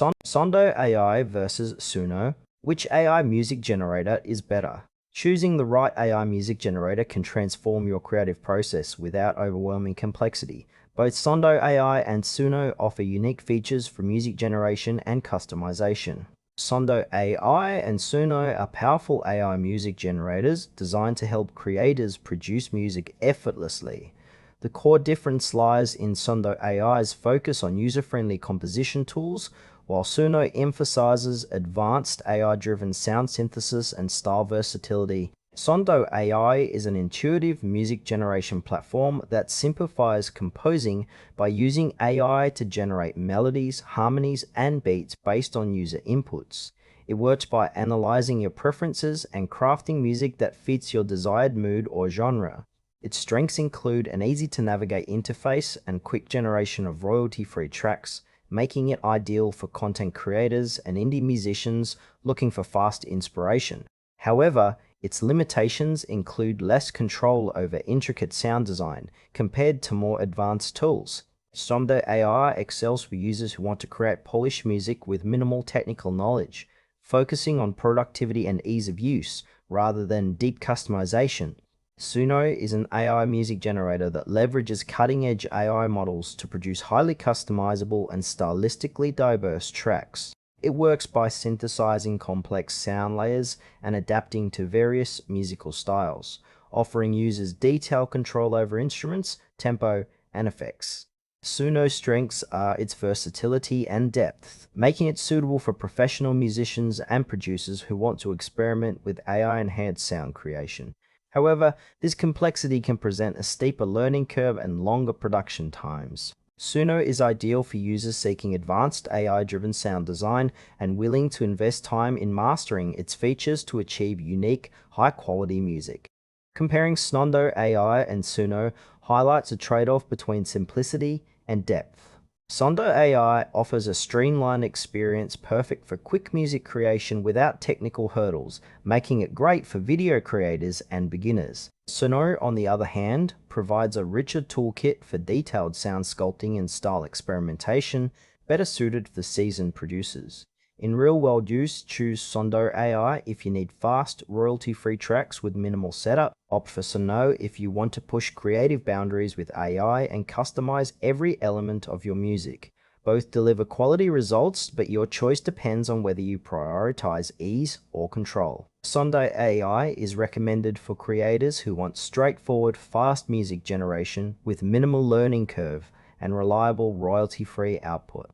Sondo AI versus Suno. Which AI music generator is better? Choosing the right AI music generator can transform your creative process without overwhelming complexity. Both Sondo AI and Suno offer unique features for music generation and customization. Sondo AI and Suno are powerful AI music generators designed to help creators produce music effortlessly. The core difference lies in Sondo AI's focus on user-friendly composition tools, while Suno emphasizes advanced AI-driven sound synthesis and style versatility. Sondo AI is an intuitive music generation platform that simplifies composing by using AI to generate melodies, harmonies, and beats based on user inputs. It works by analyzing your preferences and crafting music that fits your desired mood or genre. Its strengths include an easy-to-navigate interface and quick generation of royalty-free tracks, making it ideal for content creators and indie musicians looking for fast inspiration. However, its limitations include less control over intricate sound design compared to more advanced tools. Sondo AI excels for users who want to create polished music with minimal technical knowledge, focusing on productivity and ease of use rather than deep customization. Suno is an AI music generator that leverages cutting-edge AI models to produce highly customizable and stylistically diverse tracks. It works by synthesizing complex sound layers and adapting to various musical styles, offering users detailed control over instruments, tempo, and effects. Suno's strengths are its versatility and depth, making it suitable for professional musicians and producers who want to experiment with AI-enhanced sound creation. However, this complexity can present a steeper learning curve and longer production times. Suno is ideal for users seeking advanced AI-driven sound design and willing to invest time in mastering its features to achieve unique, high-quality music. Comparing Sondo AI and Suno highlights a trade-off between simplicity and depth. Sondo AI offers a streamlined experience perfect for quick music creation without technical hurdles, making it great for video creators and beginners. Suno, on the other hand, provides a richer toolkit for detailed sound sculpting and style experimentation, better suited for seasoned producers. In real-world use, choose Sondo AI if you need fast, royalty-free tracks with minimal setup. Opt for Suno if you want to push creative boundaries with AI and customize every element of your music. Both deliver quality results, but your choice depends on whether you prioritize ease or control. Sondo AI is recommended for creators who want straightforward, fast music generation with minimal learning curve and reliable royalty-free output.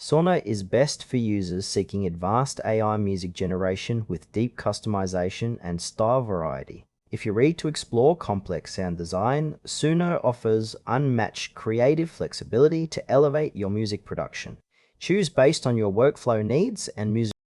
Suno is best for users seeking advanced AI music generation with deep customization and style variety. If you're ready to explore complex sound design, Suno offers unmatched creative flexibility to elevate your music production. Choose based on your workflow needs and music